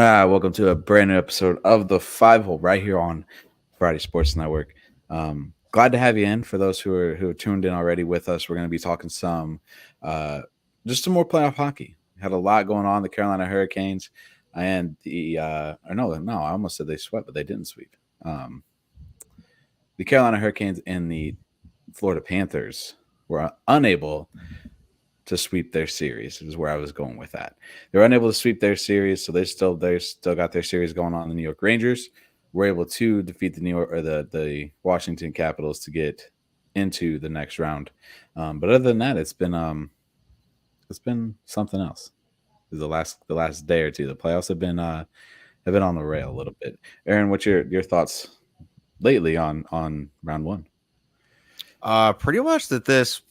Welcome to a brand new episode of the Five Hole right here on Friday Sports Network. Glad to have you in. For those who are tuned in already with us, we're going to be talking some more playoff hockey. Had a lot going on. The Carolina Hurricanes and the I almost said they swept, but they didn't sweep. The Carolina Hurricanes and the Florida Panthers were unable to sweep their series, is where I was going with that. They were unable to sweep their series, so they still got their series going on. The New York Rangers were able to defeat the Washington Capitals to get into the next round. But other than that, it's been something else. The last day or two, the playoffs have been on the rail a little bit. Aaron, what's your thoughts lately on round one? Pretty much that this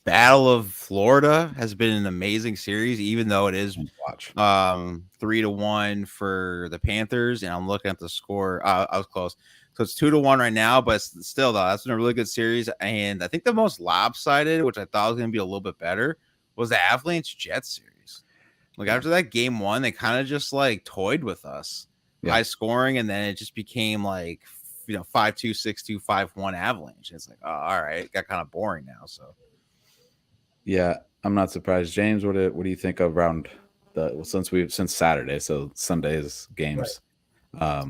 Battle of Florida has been an amazing series, even though it is 3-1 for the Panthers. And I'm looking at the score. I was close. So it's 2-1 right now, but still, though, that's been a really good series. And I think the most lopsided, which I thought was going to be a little bit better, was the Avalanche Jets series. Like after that game one, they kind of just like toyed with us, high scoring, and then it just became like 5-2, 6-2, 5-1 Avalanche. It's like, oh, all right, it got kind of boring now. So, yeah, I'm not surprised. James, what do you think of since Saturday, so Sunday's games? Right.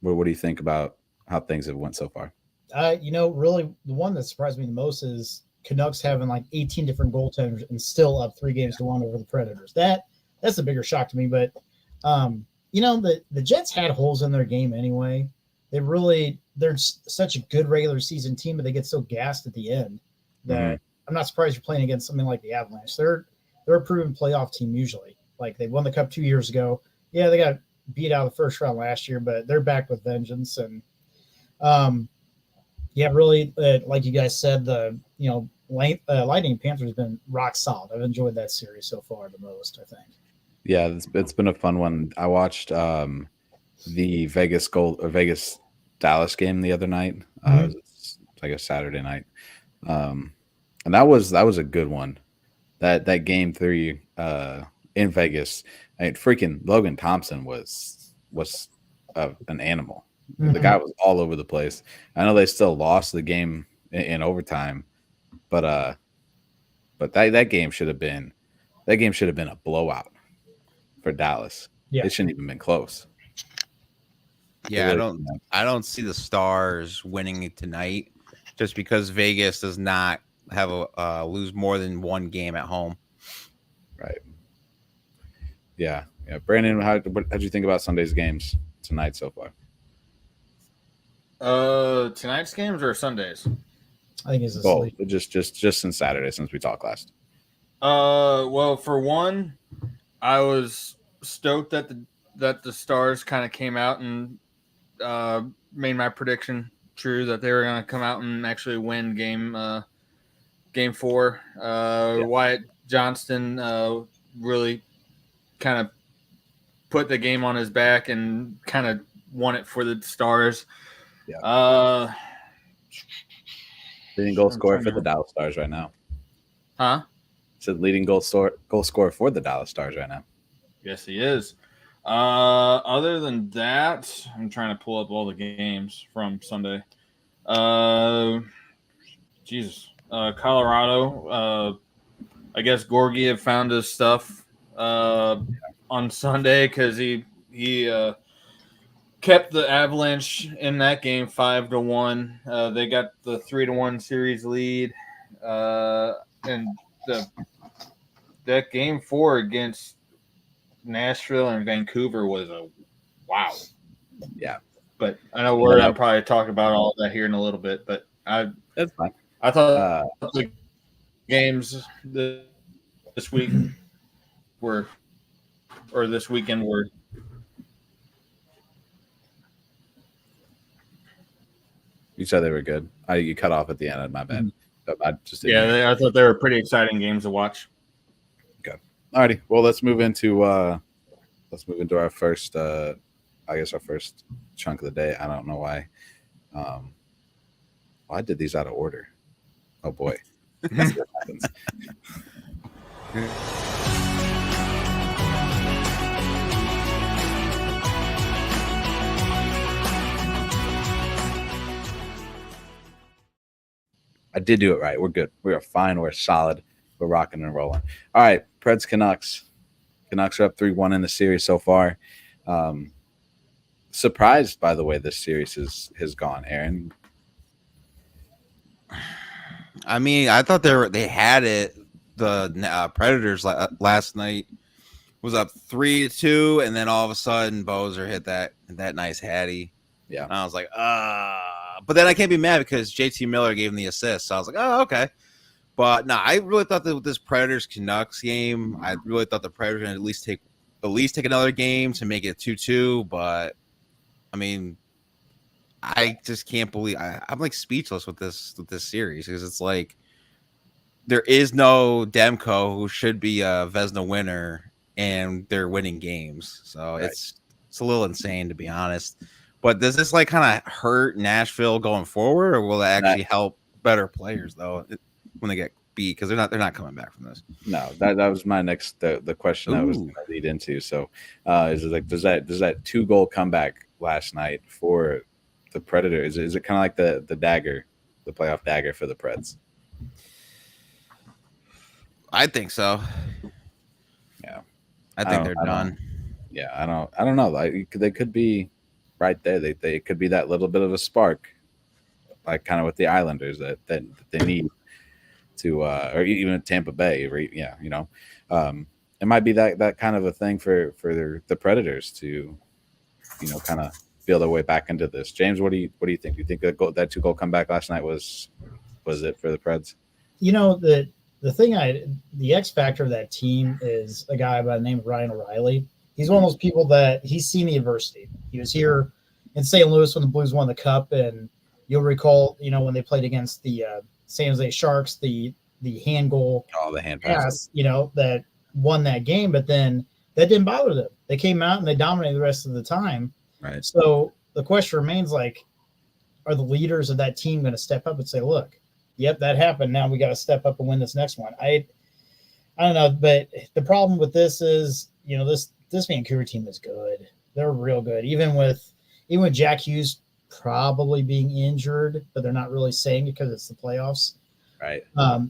What do you think about how things have went so far? Really, the one that surprised me the most is Canucks having like 18 different goaltenders and still up 3-1 over the Predators. That's a bigger shock to me. But the Jets had holes in their game anyway. They're such a good regular season team, but they get so gassed at the end that I'm not surprised you're playing against something like the Avalanche. They're a proven playoff team usually. Like they won the Cup 2 years ago. Yeah, they got beat out of the first round last year, but they're back with vengeance. And really, like you guys said, the Lightning Panthers has been rock solid. I've enjoyed that series so far the most, I think. Yeah, it's been a fun one. I watched the Vegas Dallas game the other night. It's like a Saturday night, and that was a good one. That game 3 in Vegas. Freaking Logan Thompson was an animal. The guy was all over the place. I know they still lost the game in overtime, but that game should have been a blowout for Dallas. Yeah. It shouldn't even been close. Yeah, I don't see the Stars winning tonight, just because Vegas does not have lose more than one game at home. Right. Yeah. Brandon, how'd you think about Sunday's games tonight so far? Tonight's games or Sundays? I think it's both. Just since Saturday, since we talked last. Well, for one, I was stoked that the Stars kind of came out and made my prediction true that they were going to come out and actually win game 4. Wyatt Johnston really kind of put the game on his back and kind of won it for the Stars. Yeah. Leading goal scorer for the Dallas Stars right now. Huh? Said leading goal scorer for the Dallas Stars right now. Yes, he is. Other than that, I'm trying to pull up all the games from Sunday. Colorado. I guess Georgiev found his stuff on Sunday because he kept the Avalanche in that game 5-1. They got the 3-1 series lead, and that game 4 against Nashville and Vancouver was a wow. Yeah, but I know I'll probably talk about all that here in a little bit. But that's fine. I thought the games this weekend were. You said they were good. You cut off at the end. My bad. I thought they were pretty exciting games to watch. Okay. Alrighty. Well, let's move into our first. I guess our first chunk of the day. I don't know why. I did these out of order. Oh boy. That's what happens. I did do it right. We're good. We are fine. We're solid. We're rocking and rolling. All right, Preds Canucks. Canucks are up 3-1 in the series so far. Surprised by the way this series has gone, Aaron. I mean, I thought they had it. The Predators last night was up 3-2, and then all of a sudden Bozer hit that nice hattie. Yeah, and I was like, but then I can't be mad because JT Miller gave him the assist, so I was like, oh, okay. But no, I really thought that with this Predators Canucks game, I really thought the Predators were going to at least take another game to make it 2-2. But I mean, I just can't believe I'm like speechless with this series because it's like there is no Demko who should be a Vezina winner, and they're winning games. So right. it's a little insane, to be honest. But does this like kind of hurt Nashville going forward, or will it actually help better players though when they get beat? Because they're not coming back from this. No, that was my next the question I was going to lead into. So is it like does that 2-goal comeback last night for the Predators? Is it kind of like the dagger, the playoff dagger for the Preds? I think so. Yeah, I think they're done. Yeah, I don't know. Like, they could be right there. They could be that little bit of a spark, like kind of with the Islanders that they need to, or even Tampa Bay. Yeah, you know, it might be that kind of a thing for the Predators to, you know, kind of feel their way back into this. James, what do you think? Do you think that 2-goal comeback last night was it for the Preds? You know, the X factor of that team is a guy by the name of Ryan O'Reilly. He's one of those people that he's seen the adversity. He was here in St. Louis when the Blues won the Cup, and you'll recall, you know, when they played against the San Jose Sharks, the hand goal, the hand pass, you know, that won that game. But then that didn't bother them. They came out and they dominated the rest of the time. Right. So the question remains, like, are the leaders of that team going to step up and say, look, yep, that happened. Now we got to step up and win this next one. I don't know, but the problem with this is, you know, this Vancouver team is good. They're real good. Even with Jack Hughes probably being injured, but they're not really saying it because it's the playoffs. Right.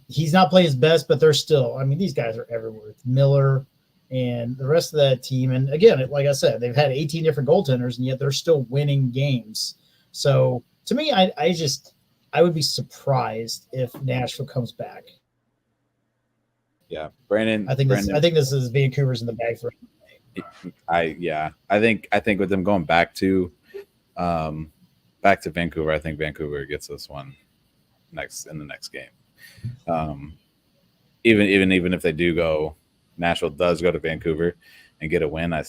He's not playing his best, but they're still, I mean, these guys are everywhere. Miller and the rest of that team. And again, like I said, they've had 18 different goaltenders, and yet they're still winning games. So to me, I would be surprised if Nashville comes back. Yeah, Brandon. I think this is Vancouver's in the bag for. I think with them going back to Vancouver, I think Vancouver gets this one in the next game. Even if they do go, Nashville does go to Vancouver and get a win. I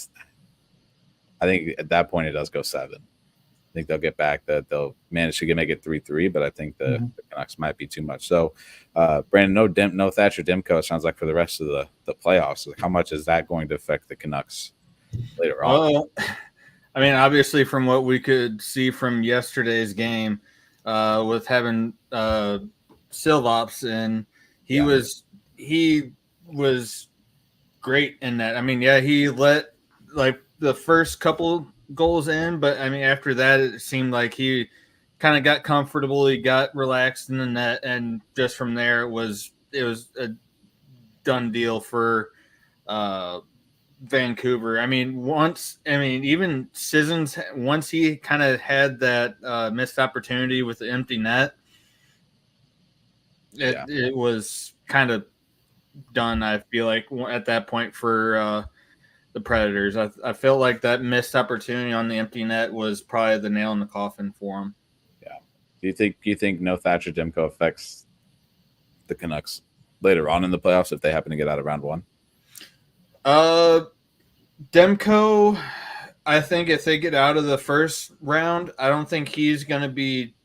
think at that point it does go 7. I think they'll get back. That they'll manage to make it 3-3, but I think the Canucks might be too much. So, Brandon, no Thatcher Demko. It sounds like for the rest of the playoffs. Like, how much is that going to affect the Canucks later on? Well, I mean, obviously, from what we could see from yesterday's game, with having Silvops, and he was great in that. I mean, yeah, he let like the first couple goals in, but I mean after that it seemed like he kind of got comfortable, he got relaxed in the net, and just from there it was a done deal for Vancouver. I mean even Sissons, once he kind of had that missed opportunity with the empty net, it was kind of done, I feel like, at that point for the Predators. I felt like that missed opportunity on the empty net was probably the nail in the coffin for them. Yeah. Do you think no Thatcher Demko affects the Canucks later on in the playoffs if they happen to get out of round 1? Demko, I think if they get out of the first round, I don't think he's going to be.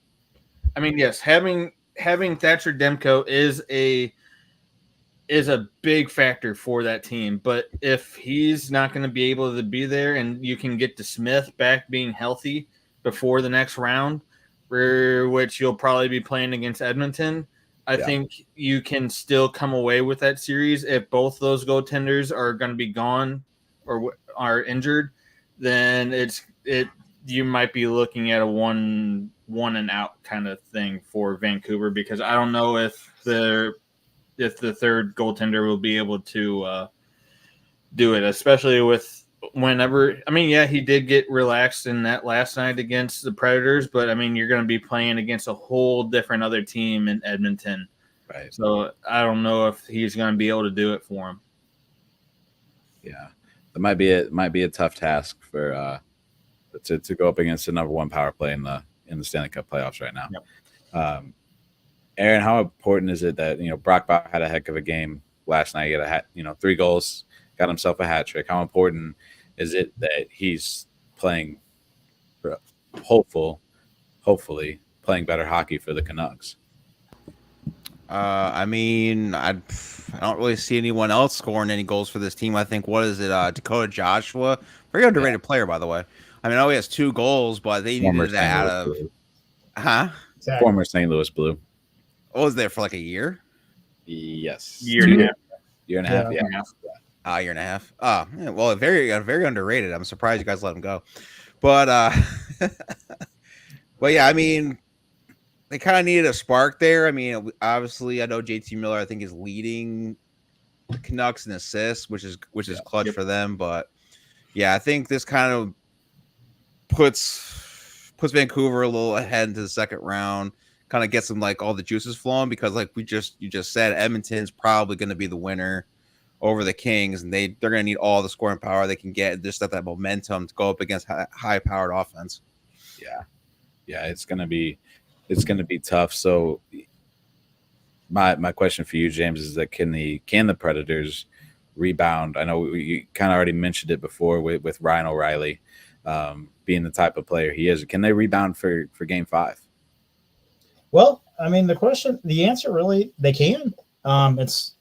I mean, yes, having Thatcher Demko is a big factor for that team. But if he's not going to be able to be there, and you can get to Smith back being healthy before the next round, which you'll probably be playing against Edmonton, I think you can still come away with that series. If both those goaltenders are going to be gone or are injured, then you might be looking at a one and out kind of thing for Vancouver, because I don't know if the third goaltender will be able to do it, especially with whenever. I mean, yeah, he did get relaxed in that last night against the Predators, but I mean, you're going to be playing against a whole different other team in Edmonton, Right. so I don't know if he's going to be able to do it for him. Yeah, it might be a tough task for to go up against the number one power play in the Stanley Cup playoffs right now. Yep. Aaron, how important is it that Brock Bauer had a heck of a game last night? He got 3 goals, got himself a hat trick. How important is it that he's playing, hopefully playing better hockey for the Canucks? I mean, I don't really see anyone else scoring any goals for this team. I think, what is it, Dakota Joshua? Very underrated player, by the way. I mean, I know he has 2 goals, but they needed that out of – huh? Exactly. Former St. Louis Blue. What was there for like a year? Yes. Year and a half. Year and a half, yeah. A year and a half. Oh, yeah, well, very underrated. I'm surprised you guys let him go. But but yeah, I mean, they kind of needed a spark there. I mean, obviously, I know JT Miller, I think, is leading the Canucks in assists, which is clutch for them. But yeah, I think this kind of puts Vancouver a little ahead into the second round. Kind of gets them like all the juices flowing, because like you just said, Edmonton's probably going to be the winner over the Kings, and they're going to need all the scoring power they can get, just that momentum to go up against high powered offense. Yeah, it's going to be tough. So my question for you, James, is that can the Predators rebound? I know you kind of already mentioned it before with Ryan O'Reilly being the type of player he is. Can they rebound for Game 5? Well, I mean, the answer really, they can.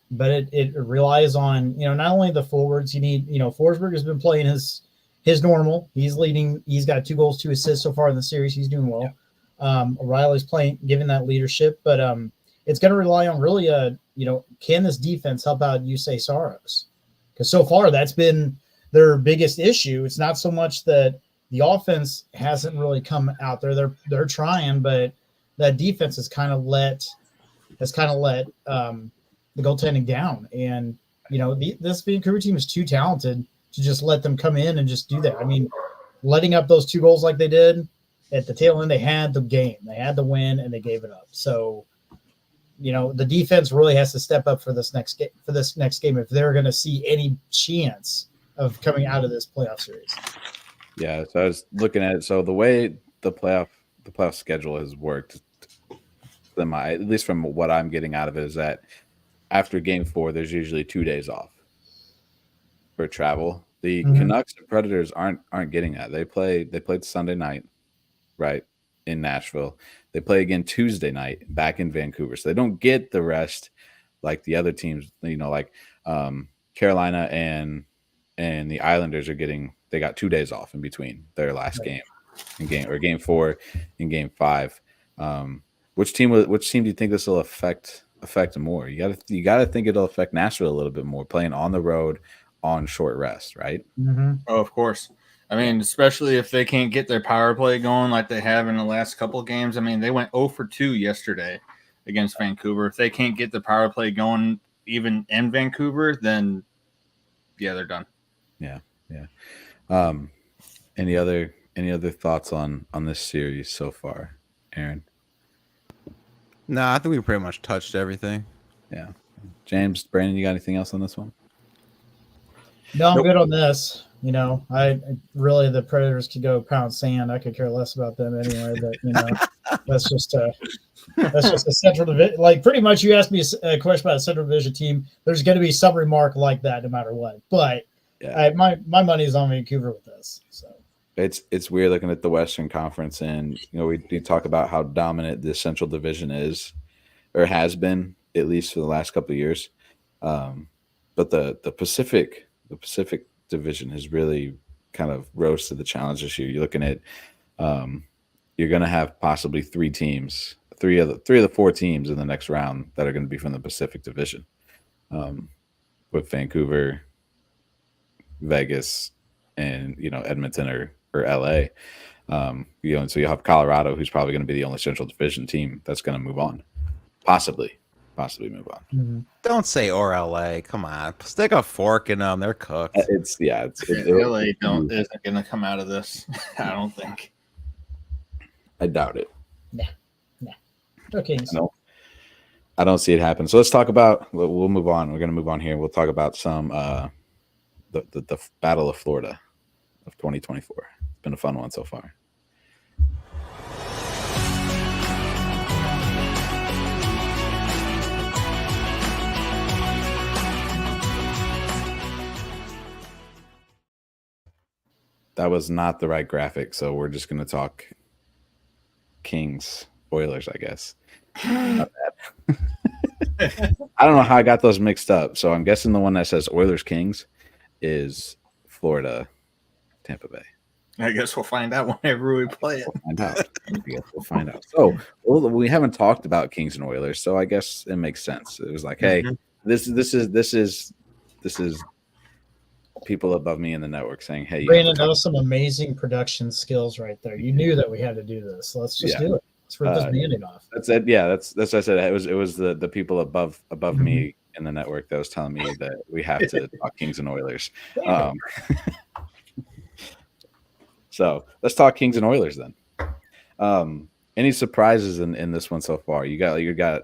But it relies on, not only the forwards. You need, Forsberg has been playing his normal. He's leading. He's got 2 goals, 2 assists so far in the series. He's doing well. Yeah. O'Reilly's giving that leadership, but it's going to rely on really, can this defense help out Jussi Saros? Because so far that's been their biggest issue. It's not so much that the offense hasn't really come out there. They're trying, but that defense has kind of let the goaltending down. And, this Vancouver team is too talented to just let them come in and just do that. I mean, letting up those 2 goals like they did at the tail end, they had the game, they had the win, and they gave it up. So, the defense really has to step up for this next game if they're going to see any chance of coming out of this playoff series. Yeah. So I was looking at it. So the way the playoff schedule has worked, at least from what I'm getting out of it, is that after Game 4, there's usually 2 days off for travel. The Canucks and Predators aren't getting that. They played Sunday night, right, in Nashville. They play again Tuesday night back in Vancouver. So they don't get the rest like the other teams. Like Carolina and the Islanders are getting. They got 2 days off in between their last game in Game 4 and Game 5. Which team do you think this will affect more? You got to think it'll affect Nashville a little bit more, playing on the road on short rest, right? Mm-hmm. Oh, of course. I mean, especially if they can't get their power play going like they have in the last couple of games. I mean, they went 0 for 2 yesterday against Vancouver. If they can't get the power play going even in Vancouver, then yeah, they're done. Yeah. Any other thoughts on this series so far, Aaron? No, I think we pretty much touched everything. Yeah. James, Brandon, you got anything else on this one? No, I'm good on this. I really, the Predators could go pound sand. I could care less about them anyway. But that's just a Central Division. Like, pretty much, you asked me a question about a Central Division team. There's going to be some remark like that, no matter what. But yeah. My money is on Vancouver with this. So it's weird looking at the Western Conference, and we talk about how dominant the Central Division is, or has been, at least for the last couple of years. But the Pacific Division has really kind of rose to the challenge this year. You're looking at you're going to have possibly 3 teams, three of the 4 teams in the next round that are going to be from the Pacific Division, with Vancouver, Vegas, and Edmonton or LA. So you'll have Colorado, who's probably going to be the only Central Division team that's going to move on, possibly move on. Mhm. Don't say or LA. Come on, stick a fork in them. They're cooked. LA isn't going to come out of this. I don't think. I doubt it. Nah. Okay. I don't see it happen. So let's talk about. We'll move on. We're going to move on here. We'll talk about some the Battle of Florida of 2024. It's been a fun one so far. That was not the right graphic, so we're just going to talk Kings, Oilers, I guess. Not bad. I don't know how I got those mixed up, so I'm guessing the one that says Oilers Kings is Florida, Tampa Bay. I guess we'll find out whenever we play it. We'll find out. So we haven't talked about Kings and Oilers, so I guess it makes sense. It was like, hey, this is people above me in the network saying, "Hey, Brandon, that was some amazing production skills right there. You knew that we had to do this. So let's just do it. Let's rip this Band-Aid off." That's it. Yeah, that's what I said. It was the people above me in the network that was telling me that we have to talk Kings and Oilers. So let's talk Kings and Oilers then. Any surprises in this one so far? You got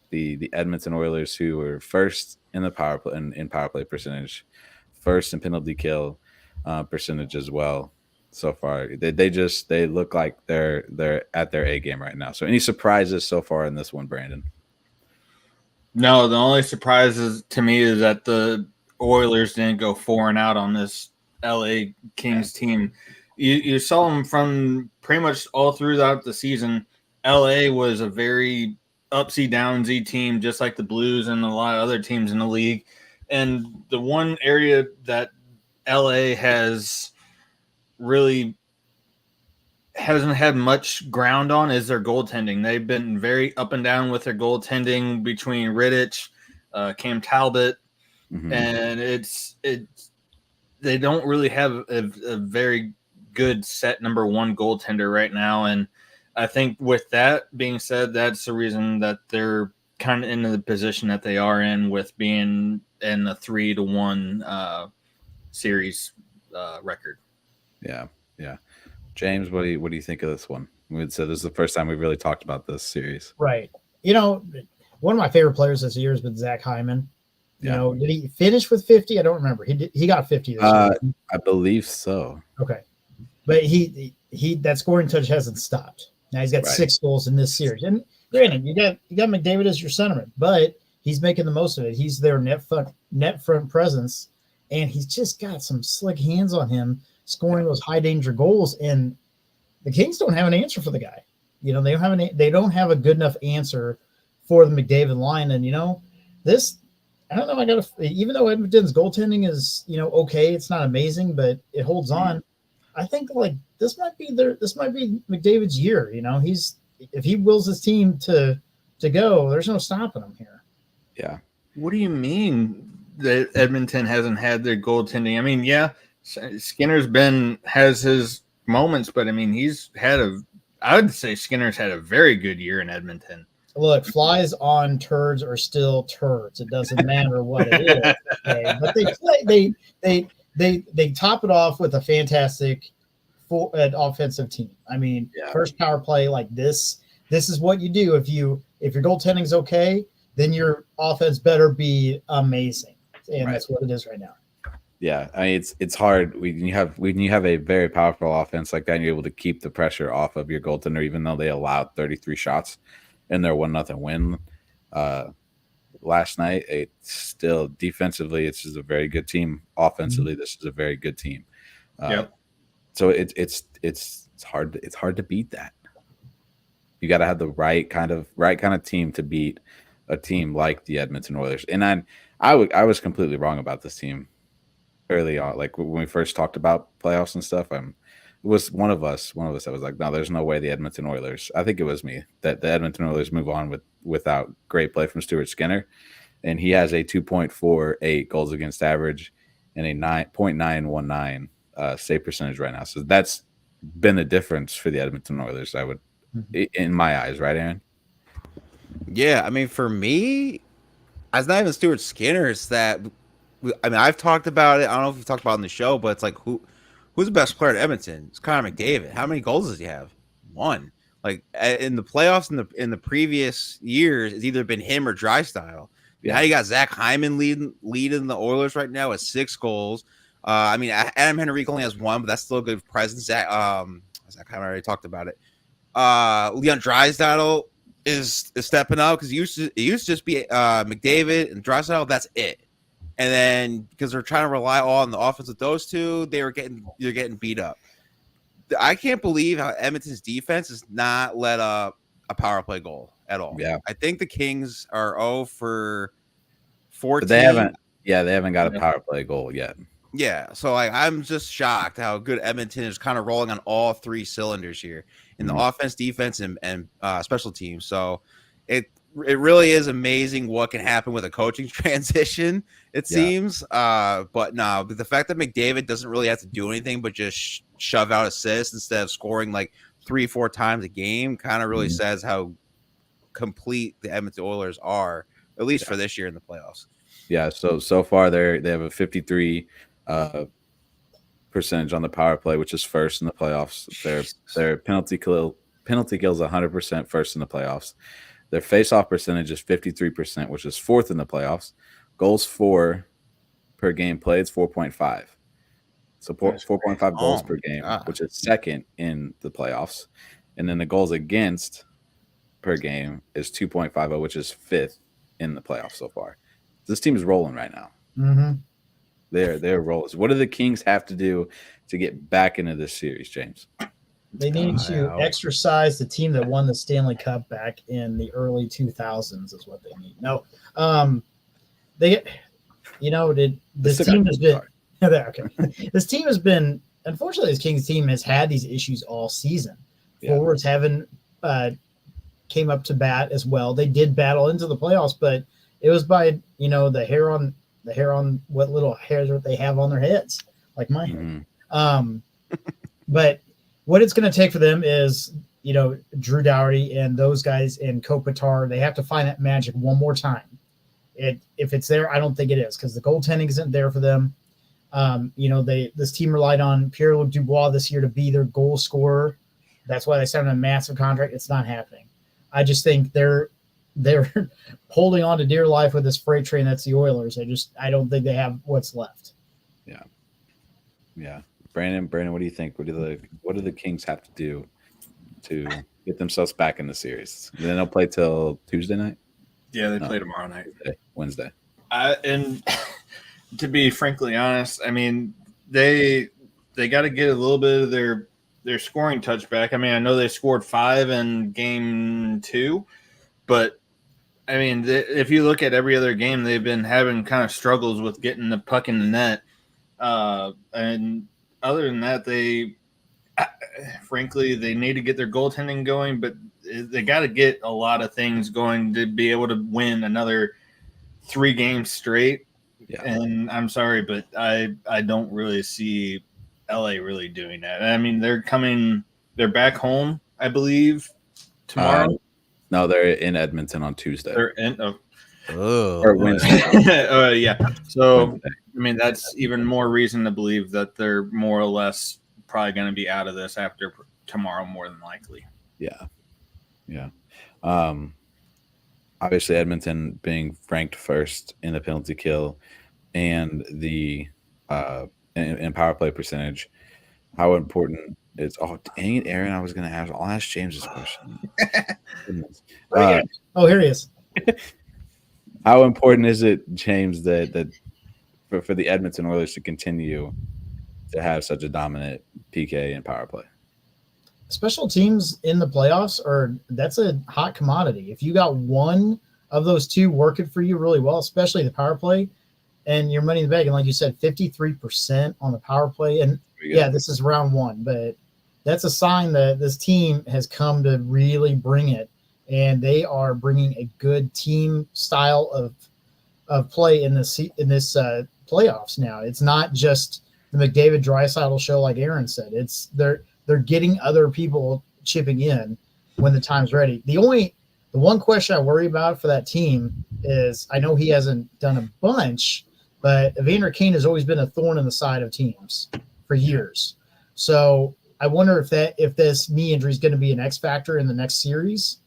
the Edmonton Oilers, who were first in the power play in power play percentage, first in penalty kill percentage as well. So far, they look like they're at their A game right now. So any surprises so far in this one, Brandon? No, the only surprises to me is that the Oilers didn't go 4-0 on this LA Kings team. You saw them from pretty much all throughout the season. LA was a very upsy downsy team, just like the Blues and a lot of other teams in the league. And the one area that LA has really hasn't had much ground on is their goaltending. They've been very up and down with their goaltending between Rittich, Cam Talbot, and it's they don't really have a very good set number one goaltender right now. And I think with that being said, that's the reason that they're kind of in the position that they are in, with being in a 3-1 series record. Yeah. James, what do you think of this one? We said this is the first time we've really talked about this series. Right. One of my favorite players this year has been Zach Hyman. Did he finish with 50? I don't remember. He got 50 this year. I believe so. Okay. But he that scoring touch hasn't stopped. Now he's got 6 goals in this series. And granted, you got McDavid as your centerman, but he's making the most of it. He's their net front presence, and he's just got some slick hands on him, scoring those high danger goals. And the Kings don't have an answer for the guy. They don't have a good enough answer for the McDavid line. And this, I don't know. Even though Edmonton's goaltending is okay, it's not amazing, but it holds on. I think this might be McDavid's year. If he wills his team to go, there's no stopping him here. Yeah. What do you mean that Edmonton hasn't had their goaltending? I mean, yeah, Skinner's has his moments, but I mean, I would say Skinner's had a very good year in Edmonton. Look, flies on turds are still turds. It doesn't matter what it is. Okay? But they top it off with a fantastic offensive team. I mean, first power play like this is what you do. If your goaltending's okay, then your offense better be amazing. And that's what it is right now. Yeah, I mean it's hard when you have a very powerful offense like that, and you're able to keep the pressure off of your goaltender, even though they allowed 33 shots in their 1-0 win last night. It's still defensively, it's just a very good team. Offensively, this is a very good team. So it's hard to beat that. You got to have the right kind of team to beat a team like the Edmonton Oilers. And I was completely wrong about this team early on. Like when we first talked about playoffs and stuff, it was one of us that was like, no, there's no way the Edmonton Oilers, I think it was me, that the Edmonton Oilers move on without great play from Stuart Skinner. And he has a 2.48 goals against average and a 9.919 save percentage right now. So that's been a difference for the Edmonton Oilers. In my eyes, right, Aaron? Yeah, I mean, for me, it's not even Stuart Skinner. It's that I've talked about it. I don't know if we've talked about it on the show, but it's like who's the best player at Edmonton? It's Connor McDavid. How many goals does he have? One. Like in the playoffs in the previous years, it's either been him or Drysdale. Yeah. Now you got Zach Hyman leading the Oilers right now with 6 goals. I mean, Adam Henrique only has 1, but that's still a good presence. Zach Hyman already talked about it. Leon Drysdale is stepping up because it used to just be McDavid and Drysdale. That's it. And then because they're trying to rely all on the offense with those two, they're getting beat up. I can't believe how Edmonton's defense has not let up a power play goal at all. Yeah, I think the Kings are 0 for 14. But they haven't got a power play goal yet. Yeah, so I'm just shocked how good Edmonton is kind of rolling on all 3 cylinders here in the offense, defense, and special teams. So it really is amazing what can happen with a coaching transition, it seems. But no, the fact that McDavid doesn't really have to do anything but just shove out assists instead of scoring like 3-4 times a game kind of really says how complete the Edmonton Oilers are, at least for this year in the playoffs. Yeah, so far they have a 53 percentage on the power play, which is first in the playoffs. Their penalty kills 100%, first in the playoffs. Their face-off percentage is 53%, which is 4th in the playoffs. Goals for per game played is 4.5. So 4.5 goals per game, which is 2nd in the playoffs. And then the goals against per game is 2.50, which is 5th in the playoffs so far. This team is rolling right now. Mm-hmm. They're rolling. So what do the Kings have to do to get back into this series, James? They need to exercise the team that won the Stanley Cup back in the early 2000s is what they need. No, this team has been okay. This team has been, unfortunately, this Kings team has had these issues all season. Forwards haven't came up to bat as well. They did battle into the playoffs, but it was by the hair on what little hairs that they have on their heads, like my head. But what it's going to take for them is, Drew Doughty and those guys and Kopitar, they have to find that magic one more time. If it's there, I don't think it is, because the goaltending isn't there for them. This team relied on Pierre-Luc Dubois this year to be their goal scorer. That's why they signed a massive contract. It's not happening. I just think they're holding on to dear life with this freight train that's the Oilers. I don't think they have what's left. Yeah. Brandon, what do you think? What do the Kings have to do to get themselves back in the series? And then they'll play till Tuesday night? Yeah, they play tomorrow night. Wednesday. And to be frankly honest, I mean, they got to get a little bit of their scoring touch back. I mean, I know they scored 5 in game 2, but I mean, if you look at every other game, they've been having kind of struggles with getting the puck in the net. And other than that, frankly, they need to get their goaltending going, but they got to get a lot of things going to be able to win another 3 games straight. Yeah. And I'm sorry, but I don't really see LA really doing that. I mean, they're back home, I believe, tomorrow. No, they're in Edmonton on Tuesday. They're in or Wednesday. Yeah. So, Wednesday. I mean, that's even more reason to believe that they're more or less probably going to be out of this after tomorrow, more than likely. Yeah. Obviously, Edmonton being ranked first in the penalty kill and the in power play percentage. How important is? Oh, dang it, Aaron! I'll ask James this question. Here he is. How important is it, James, that for the Edmonton Oilers to continue to have such a dominant PK and power play? Special teams in the playoffs that's a hot commodity. If you got one of those two working for you really well, especially the power play, and your money in the bag, and like you said, 53% on the power play, and this is round 1, but that's a sign that this team has come to really bring it, and they are bringing a good team style of play in this playoffs now. It's not just the McDavid Draisaitl show, like Aaron said. They're they're getting other people chipping in when the time's ready. The one question I worry about for that team is I know he hasn't done a bunch, but Evander Kane has always been a thorn in the side of teams for years. So I wonder if this knee injury is going to be an X factor in the next series.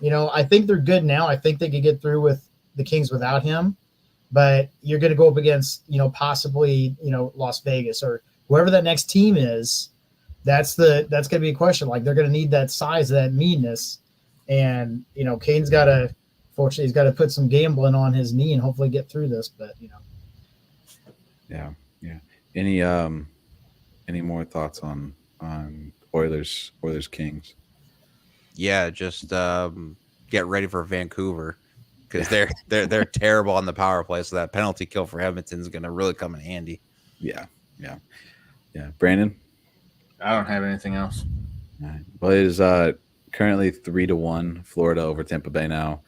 I think they're good now. I think they could get through with the Kings without him, but you're going to go up against, possibly, Las Vegas or whoever that next team is. That's going to be a question. Like they're going to need that size, that meanness. And, Kane's fortunately, he's got to put some gambling on his knee and hopefully get through this, but Yeah. Any more thoughts on Oilers Kings? Yeah, just get ready for Vancouver because they're terrible on the power play. So that penalty kill for Edmonton is going to really come in handy. Yeah. Brandon, I don't have anything else. all right. Well, it is currently 3-1 Florida over Tampa Bay now.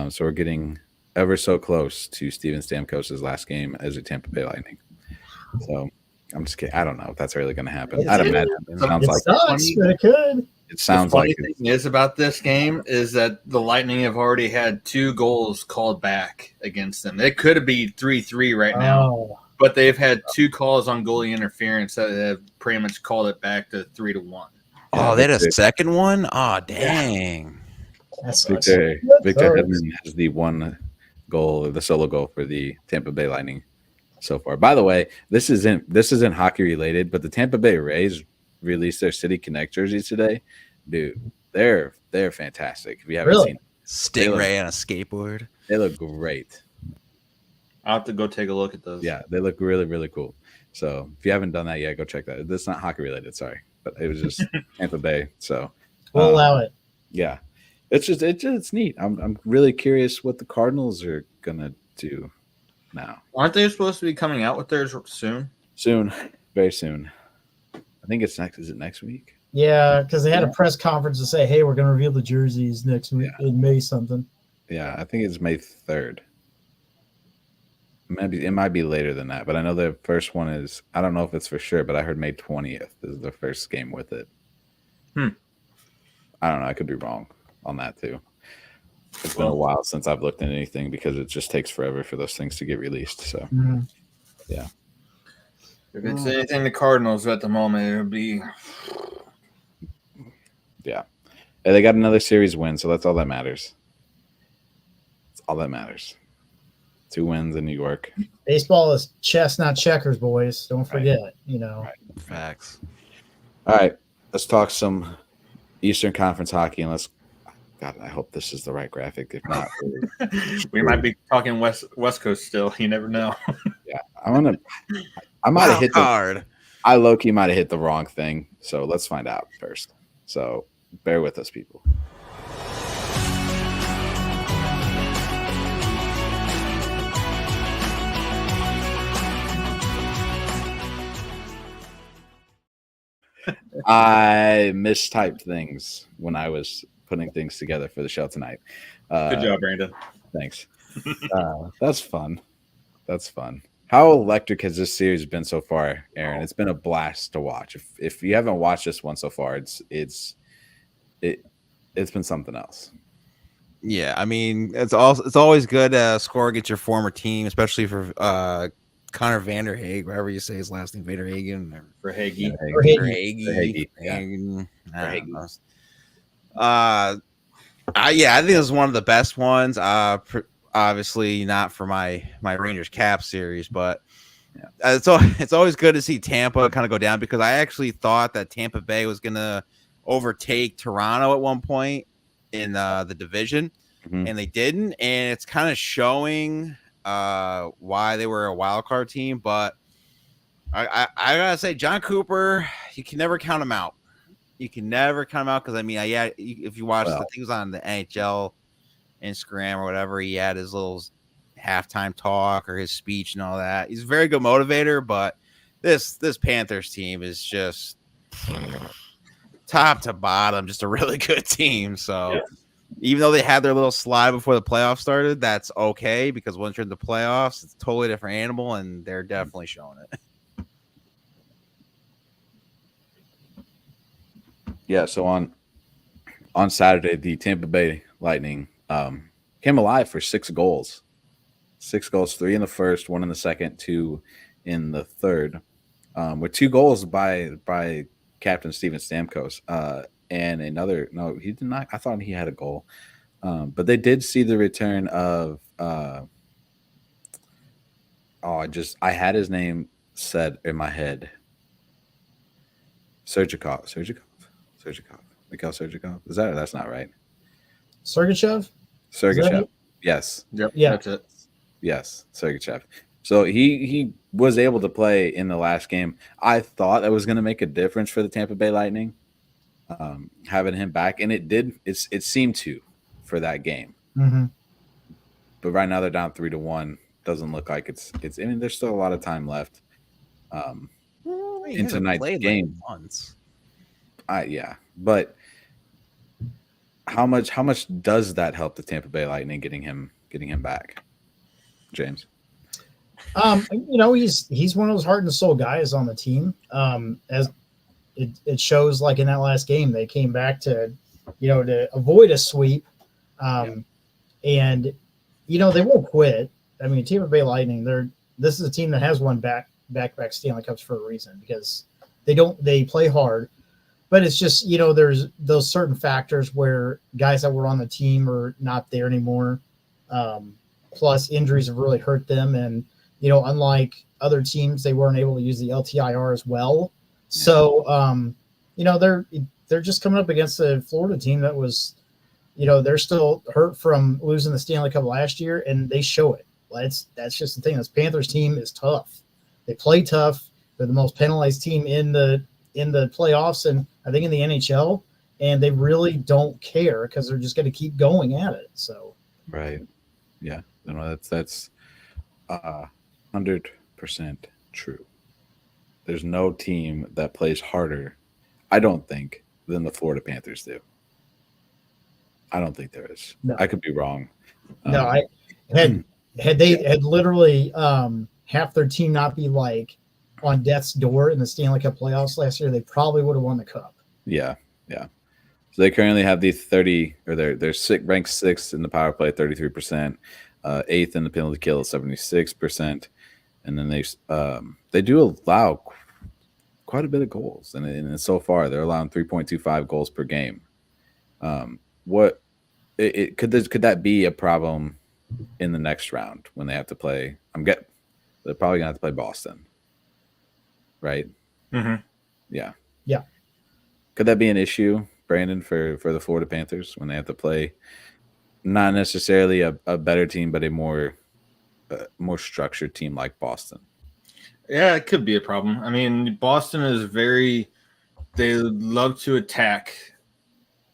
So we're getting ever so close to Steven Stamkos' last game as a Tampa Bay Lightning. So I'm just kidding. I don't know if that's really going to happen. I'd imagine it sounds like sucks, but it could. It sounds the like funny thing is about this game is that the Lightning have already had 2 goals called back against them. It could be 3-3 right now, but they've had 2 calls on goalie interference that have pretty much called it back to 3-1. Oh, they had a second one? Oh, dang. Victor Hedman has the one goal, the solo goal for the Tampa Bay Lightning so far. By the way, this isn't hockey related, but the Tampa Bay Rays released their City Connect jerseys today. Dude, they're fantastic. If you haven't seen Stingray on a skateboard. They look great. I'll have to go take a look at those. Yeah, they look really, really cool. So if you haven't done that yet, go check that. That's not hockey related, sorry. But it was just Tampa Bay. So we'll allow it. Yeah. It's neat. I'm really curious what the Cardinals are gonna do now. Aren't they supposed to be coming out with theirs soon? Soon, very soon. I think it's next. Is it next week? Yeah, because they had a press conference to say, "Hey, we're going to reveal the jerseys next week in May something." Yeah, I think it's May 3rd. Maybe it might be later than that, but I know the first one is. I don't know if it's for sure, but I heard May 20th is the first game with it. I don't know. I could be wrong on that too. It's been a while since I've looked at anything because it just takes forever for those things to get released. So, yeah. If it's anything the Cardinals at the moment, it'll be. Yeah. Hey, they got another series win, so that's all that matters. That's all that matters. 2 wins in New York. Baseball is chess, not checkers, boys. Don't forget, Right. Facts. All right. Let's talk some Eastern Conference hockey, and God, I hope this is the right graphic. If not, we might be talking West Coast still. You never know. Yeah, I might have hit hard. I low-key might have hit the wrong thing. So let's find out first. So bear with us, people. I mistyped things when I was putting things together for the show tonight. Good job, Brandon. Thanks. That's fun. How electric has this series been so far, Aaron? It's been a blast to watch. If you haven't watched this one so far, it's been something else. Yeah, I mean, it's always good to score against your former team, especially for Connor Vanderhaeg, whatever you say his last name, Vanderhagen or Verhaeghe. I think it was one of the best ones. Obviously not for my Rangers Cap series, but it's always good to see Tampa kind of go down because I actually thought that Tampa Bay was gonna overtake Toronto at one point in the division, and they didn't, and it's kind of showing why they were a wild card team. But I gotta say, John Cooper, you can never count him out. You can never count him out because I mean, if you watch the things on the NHL Instagram or whatever, he had his little halftime talk or his speech and all that. He's a very good motivator, but this Panthers team is just top to bottom, just a really good team. So even though they had their little slide before the playoffs started, that's okay because once you're in the playoffs, it's a totally different animal, and they're definitely showing it. Yeah, so on Saturday, the Tampa Bay Lightning came alive for 6 goals. 6 goals, 3 in the first, 1 in the second, 2 in the third, with 2 goals by Captain Steven Stamkos. And another, no, he did not. I thought he had a goal. But they did see the return of I had his name said in my head. Mikhail Sergikov. That's not right. Sergachev? Sergachev. Yes. Yep. Yeah. That's it. Yes. Sergachev. So he was able to play in the last game. I thought that was going to make a difference for the Tampa Bay Lightning, having him back, and it did. It seemed to for that game. Mm-hmm. But right now they're down 3-1. Doesn't look like it's. I mean, there's still a lot of time left. In tonight's game. Like once. Yeah, but how much does that help the Tampa Bay Lightning getting him back, James? He's one of those heart and soul guys on the team. As it shows, like in that last game, they came back to avoid a sweep, and they won't quit. I mean, Tampa Bay Lightning, this is a team that has won back-to-back Stanley Cups for a reason, because they play hard, but it's just, there's those certain factors where guys that were on the team are not there anymore. Plus injuries have really hurt them. And, unlike other teams, they weren't able to use the LTIR as well. So, they're just coming up against a Florida team that was, they're still hurt from losing the Stanley Cup last year, and they show it. That's just the thing. This Panthers team is tough. They play tough. They're the most penalized team in the playoffs, and I think in the NHL, and they really don't care because they're just going to keep going at it. So, right, yeah, that's 100% true. There's no team that plays harder, I don't think, than the Florida Panthers do. I don't think there is. No. I could be wrong. No, I had they had literally half their team not be like on death's door in the Stanley Cup playoffs last year, they probably would have won the cup. Yeah. So they currently have the 30, or they're ranked 6th in the power play, 33%, 8th in the penalty kill, 76%, and then they do allow quite a bit of goals, and so far they're allowing 3.25 goals per game. Could that be a problem in the next round when they have to play? They're probably gonna have to play Boston, right? Mm-hmm. Yeah. Could that be an issue, Brandon, for the Florida Panthers when they have to play not necessarily a better team, but a more structured team like Boston? Yeah, it could be a problem. I mean, Boston is they love to attack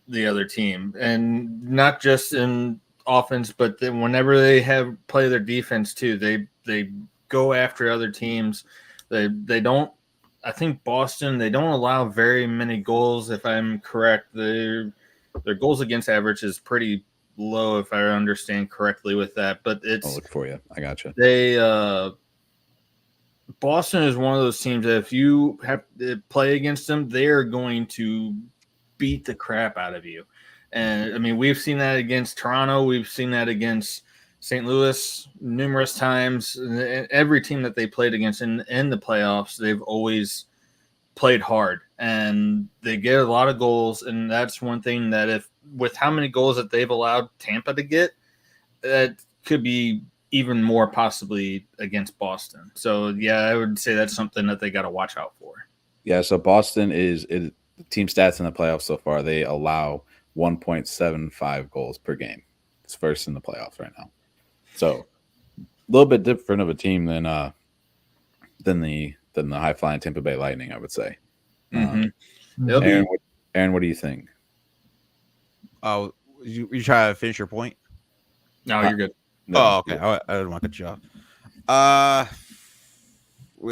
the other team, and not just in offense, but then whenever they play their defense too, they go after other teams. They don't. I think Boston, they don't allow very many goals. If I'm correct, their goals against average is pretty low, if I understand correctly with that. But I'll look for you. I got you. Boston is one of those teams that if you have to play against them, they're going to beat the crap out of you. And I mean, we've seen that against Toronto. We've seen that against St. Louis numerous times. Every team that they played against in the playoffs, they've always played hard, and they get a lot of goals. And that's one thing that with how many goals that they've allowed Tampa to get, that could be even more possibly against Boston. So yeah, I would say that's something that they got to watch out for. Yeah. So Boston is team stats in the playoffs so far. They allow 1.75 goals per game. It's first in the playoffs right now. So a little bit different of a team than the high flying Tampa Bay Lightning, I would say. Mm-hmm. Aaron, what do you think? Oh, you try to finish your point? No, you're good. No, oh, okay. I didn't want to cut you off.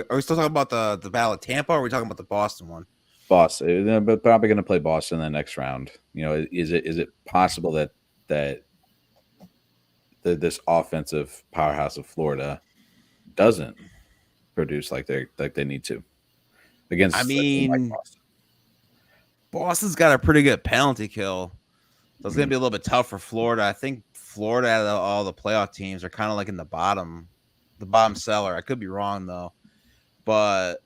Are we still talking about the battle at Tampa, or are we talking about the Boston one? Boston, they're probably going to play Boston in the next round. Is it possible that this offensive powerhouse of Florida doesn't produce like they need to against? I mean, like Boston's got a pretty good penalty kill. So it's going to be a little bit tough for Florida. I think Florida, out of all the playoff teams, are kind of like in the bottom cellar. I could be wrong, though. But,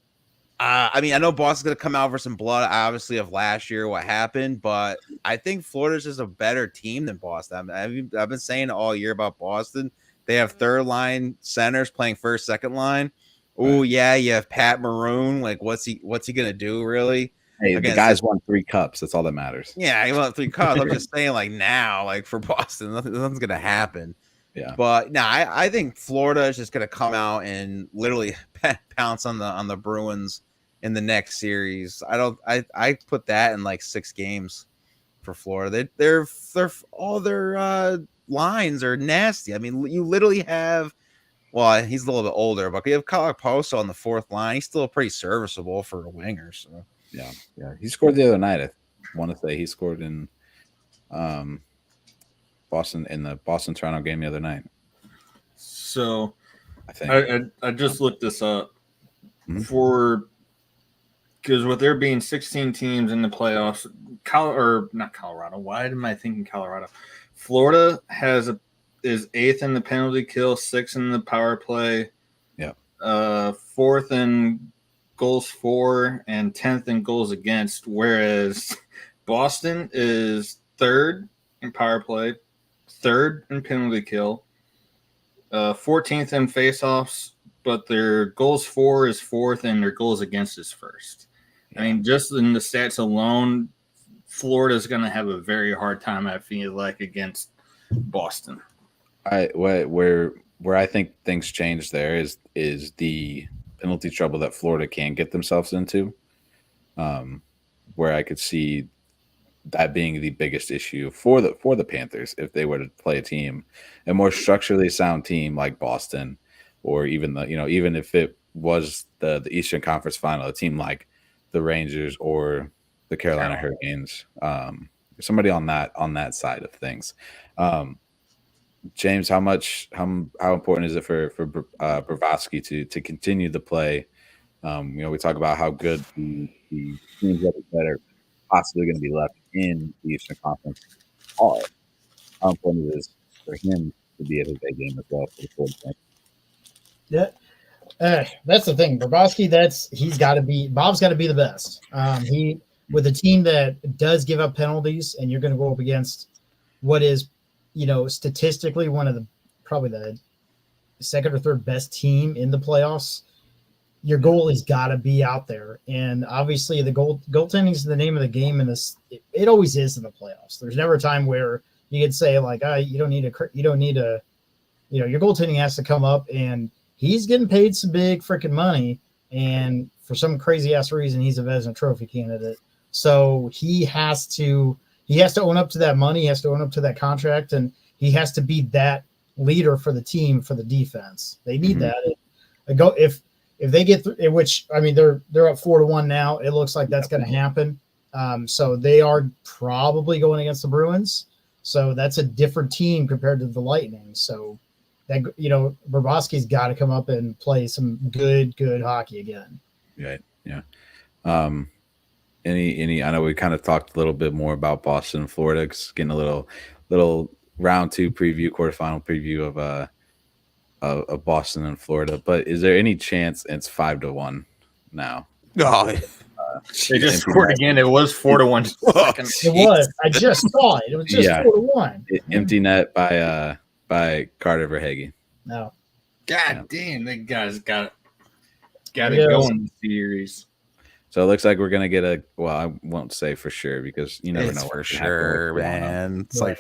I mean, I know Boston's going to come out for some blood, obviously, of last year, what happened. But I think Florida's just a better team than Boston. I've been saying all year about Boston. They have third-line centers playing first, second line. Oh, yeah, you have Pat Maroon. Like, what's he going to do, really? Hey, the guy's won 3 cups. That's all that matters. Yeah, he won 3 cups. I'm just saying, like, now, like, for Boston, nothing's going to happen. Yeah. But, no, I think Florida is just going to come out and literally pounce on the Bruins in the next series. I put that in, like, 6 games for Florida. They're all their lines are nasty. I mean, you literally have, well, he's a little bit older, but you have Kyle Poso on the 4th line. He's still pretty serviceable for a winger, so. Yeah. He scored the other night. I want to say he scored in Boston in the Boston-Toronto game the other night. So I think I just looked this up Mhm. for because with there being 16 teams in the playoffs, not Colorado. Why am I thinking Colorado? Florida is 8th in the penalty kill, 6th in the power play. Yeah. 4th in goals for and 10th in goals against, whereas Boston is 3rd in power play, 3rd in penalty kill, 14th in faceoffs, but their goals for is 4th and their goals against is 1st. I mean, just in the stats alone, Florida's going to have a very hard time, I feel like, against Boston. Where I think things change there is the penalty trouble that Florida can get themselves into, where I could see that being the biggest issue for the Panthers if they were to play a more structurally sound team like Boston, or even even if it was the Eastern Conference Final, a team like the Rangers or the Carolina Hurricanes, somebody on that side of things. James, how important is it for Bravosky to continue the play? We talk about how good the teams that are possibly going to be left in the Eastern Conference are. How important it is for him to be at his A game as well for the Florida Panthers? Yeah, that's the thing. Bobrovsky, Bob's got to be the best. He with a team that does give up penalties, and you're going to go up against what is, statistically one of probably the second or third best team in the playoffs. Your goalie's got to be out there, and obviously the goaltending is the name of the game in this. It always is in the playoffs. There's never a time where you could say like, your goaltending has to come up, and he's getting paid some big freaking money, and for some crazy ass reason, he's a Vezina Trophy candidate. So he has to own up to that money. He has to own up to that contract, and he has to be that leader for the team, for the defense. They need that. If they get through, which I mean, they're up 4-1 now. It looks like that's going to happen. So they are probably going against the Bruins. So that's a different team compared to the Lightning. So that Bobrovsky's got to come up and play some good hockey again. Right. Yeah. Any? I know we kind of talked a little bit more about Boston and Florida, getting a little round 2 preview, quarterfinal preview of Boston and Florida. But is there any chance it's 5-1 now? Oh, they just scored again. It was 4-1. It was. I just saw it. It was just 4-1. Empty net by Carter Verhaeghe. No. God damn, that guy's got it go in the series. So it looks like we're gonna get I won't say for sure because you never know for sure, man. It's like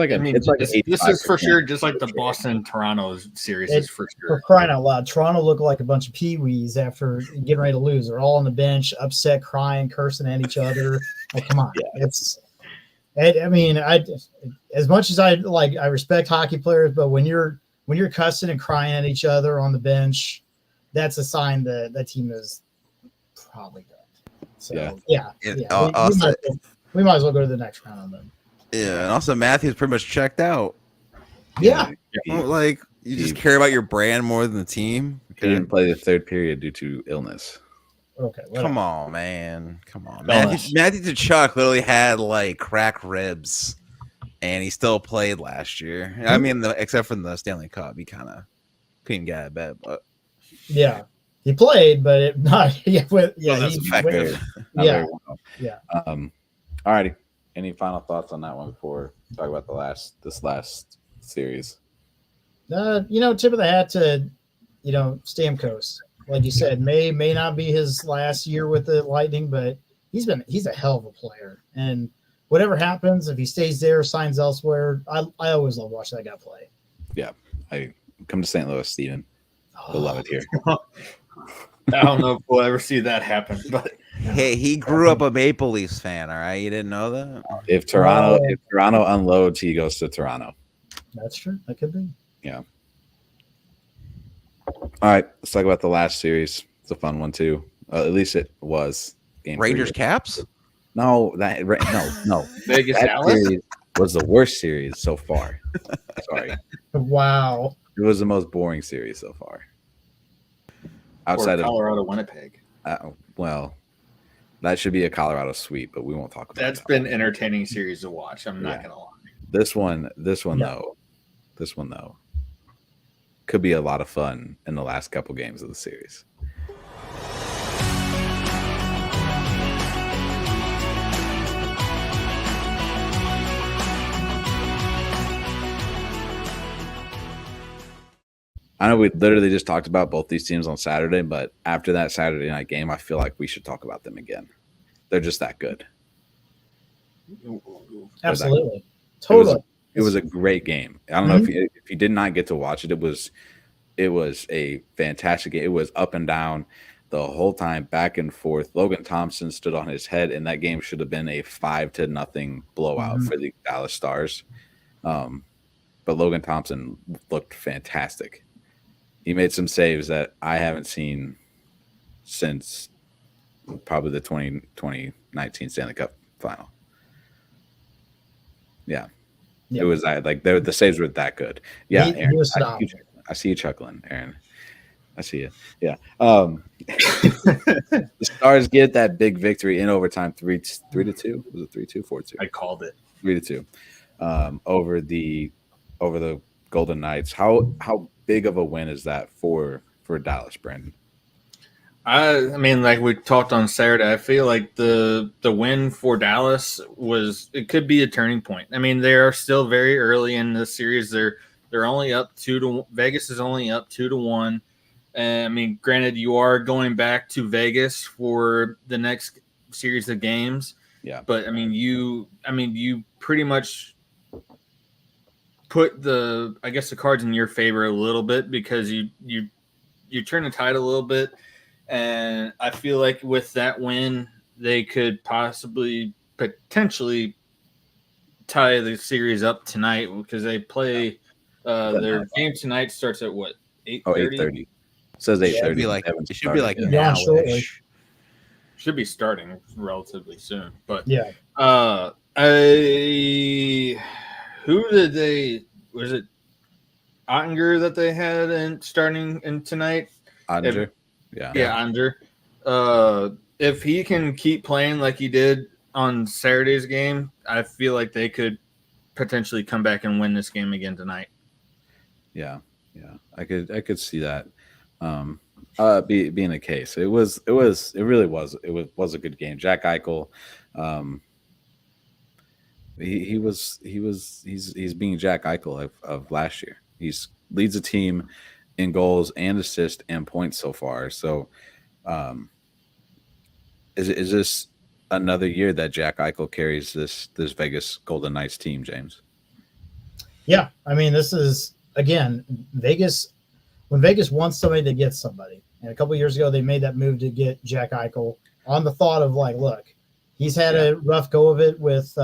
this is for sure, just like the Boston Toronto series is for sure. For crying out loud, Toronto looked like a bunch of peewees after getting ready to lose. They're all on the bench, upset, crying, cursing at each other. Like, come on, as much as I respect hockey players, but when you're cussing and crying at each other on the bench, that's a sign that that team is probably good. So we might as well go to the next round on them. Yeah, and also Matthews pretty much checked out. Yeah. Like you just care about your brand more than the team. He didn't play the third period due to illness. Okay, Come on, man. Come on. Don't Matthew Tkachuk literally had like cracked ribs, and he still played last year. I mean, except for the Stanley Cup, he kind of couldn't get out of bed. But Yeah, he played, but it not. Yeah, Wasn't effective. Not Yeah. very well. Yeah. All righty. Any final thoughts on that one before we talk about this last series? Tip of the hat to, Stamkos. Like you said, may not be his last year with the Lightning, but he's a hell of a player. And whatever happens, if he stays there, signs elsewhere, I always love watching that guy play. Yeah, I come to St. Louis, Steven. We'll love it here. I don't know if we'll ever see that happen, but hey, he grew up a Maple Leafs fan. All right, you didn't know that? If Toronto unloads, he goes to Toronto. That's true. That could be. Yeah. All right, let's talk about the last series. It's a fun one too. At least it was. Game Rangers 3. Caps? No. Vegas That Dallas. series was the worst series so far. Sorry, Wow. it was the most boring series so far. Outside Or of Colorado, Winnipeg. well, that should be a Colorado sweep, but we won't talk about That's that. been entertaining series to watch. I'm not gonna lie. This one Yeah. though could be a lot of fun in the last couple games of the series. I know we literally just talked about both these teams on Saturday, but after that Saturday night game, I feel like we should talk about them again. They're just that good. Absolutely. Totally. It was a great game. I don't know if you did not get to watch it. It was a fantastic game. It was up and down the whole time, back and forth. Logan Thompson stood on his head, and that game should have been a 5-0 blowout for the Dallas Stars. But Logan Thompson looked fantastic. He made some saves that I haven't seen since probably the 2019 Stanley Cup final. Yeah. Yeah. It was like the saves were that good. Yeah, He Aaron, was I see you chuckling, Aaron. I see you. Yeah. The Stars get that big victory in overtime, 3-2. Was it 3-2, 4-2? I called it. 3-2. Over the Golden Knights. How big of a win is that for Dallas, Brandon? I mean, like we talked on Saturday, I feel like the win for Dallas it could be a turning point. I mean, they are still very early in the series. They're only up 2-1. Vegas is only up 2-1. And I mean, granted, you are going back to Vegas for the next series of games. Yeah. But I mean, you pretty much put the cards in your favor a little bit because you turn the tide a little bit. And I feel like with that win, they could potentially tie the series up tonight because they play their game tonight starts at what, 8:30? Oh, 8:30. It said 8:30. It should be like Yeah, now. shortly. Should be starting relatively soon. But Yeah. Was it Ottinger that they had starting in tonight? Ottinger. Yeah, Ottinger. If he can keep playing like he did on Saturday's game, I feel like they could potentially come back and win this game again tonight. Yeah. I could see that being the case. It really was a good game. Jack Eichel, he's being Jack Eichel of last year. He's leads the team in goals and assists and points so far. So, is this another year that Jack Eichel carries this Vegas Golden Knights team, James? Yeah. I mean, this is, again, Vegas. When Vegas wants somebody, they get somebody. And a couple of years ago, they made that move to get Jack Eichel on the thought of like, look, he's had a rough go of it with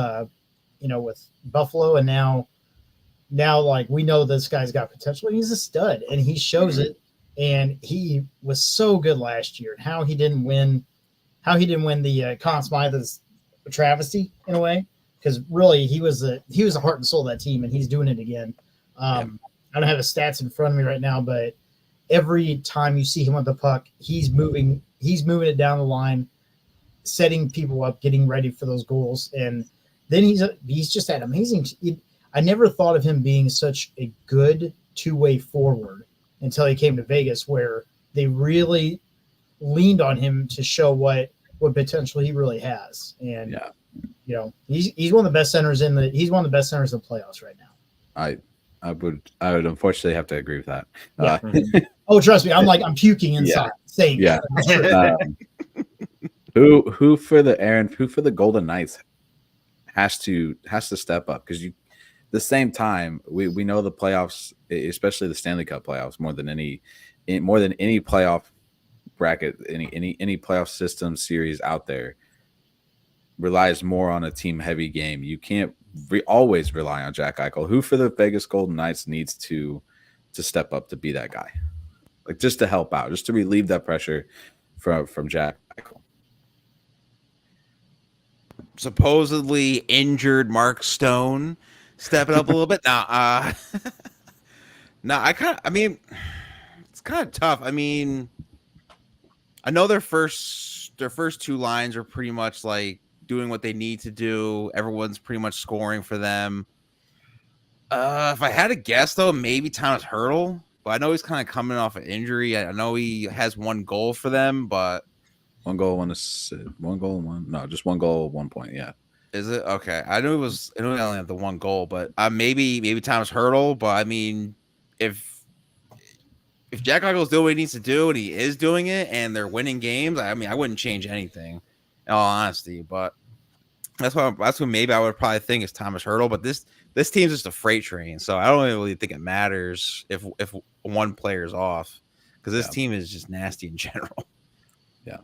Buffalo, and now like we know this guy's got potential. He's a stud, and he shows it. And he was so good last year. And how he didn't win the Conn Smythe is a travesty in a way, because really he was the heart and soul of that team, and he's doing it again. I don't have his stats in front of me right now, but every time you see him with the puck, he's moving he's moving it down the line, setting people up, getting ready for those goals, and then he's just that amazing. I never thought of him being such a good two-way forward until he came to Vegas, where they really leaned on him to show what potential he really has. And he's one of the best centers in the playoffs right now. I would unfortunately have to agree with that. Yeah. Oh, trust me, I'm puking inside saying who for the Golden Knights has to step up, because the same time we know the playoffs, especially the Stanley Cup playoffs, more than any playoff bracket, any playoff system series out there, relies more on a team heavy game. You can't always rely on Jack Eichel, who for the Vegas Golden Knights needs to step up to be that guy, like just to help out, just to relieve that pressure from Jack Eichel. Supposedly injured Mark Stone stepping up a little bit. Now, it's kind of tough. I mean, I know their first two lines are pretty much like doing what they need to do. Everyone's pretty much scoring for them. If I had to guess, though, maybe Thomas Hertl. But I know he's kind of coming off an injury. I know he has one goal for them, but just 1 goal, 1 point. Yeah. Is it okay? I knew he only had the one goal, but maybe Thomas Hertl. But I mean, if Jack Eichel's doing what he needs to do and he is doing it, and they're winning games, I mean, I wouldn't change anything, in all honesty. But that's what maybe I would probably think is Thomas Hertl. But this team's just a freight train, so I don't really think it matters if one player's off, because this team is just nasty in general. Yeah,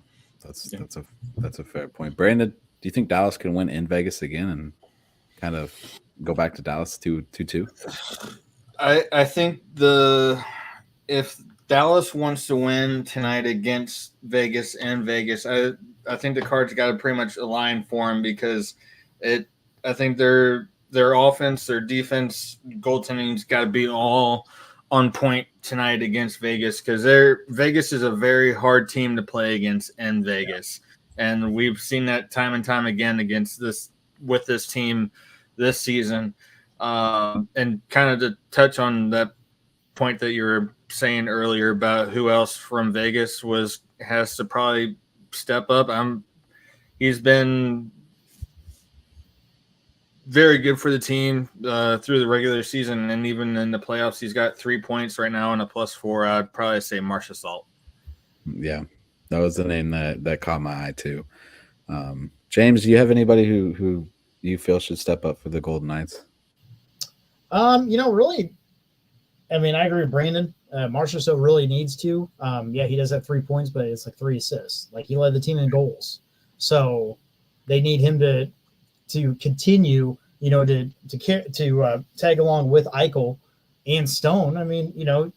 that's a fair point. Brandon, do you think Dallas can win in Vegas again and kind of go back to Dallas 2-2? I think if Dallas wants to win tonight against Vegas, I think the cards got to pretty much align for them, because I think their offense, their defense, goaltending's got to be all on point tonight against Vegas, because Vegas is a very hard team to play against in Vegas. And we've seen that time and time again with this team this season. And kind of to touch on that point that you were saying earlier about who else from Vegas has to probably step up. He's been very good for the team through the regular season, and even in the playoffs, he's got 3 points right now and a +4. I'd probably say Marcia Salt. Yeah, that was the name that caught my eye too. James, do you have anybody who you feel should step up for the Golden Knights? Really, I mean, I agree with Brandon. Marcia Salt really needs to. He does have 3 points, but it's like 3 assists. Like, he led the team in goals, so they need him to continue, to tag along with Eichel and Stone. I mean, you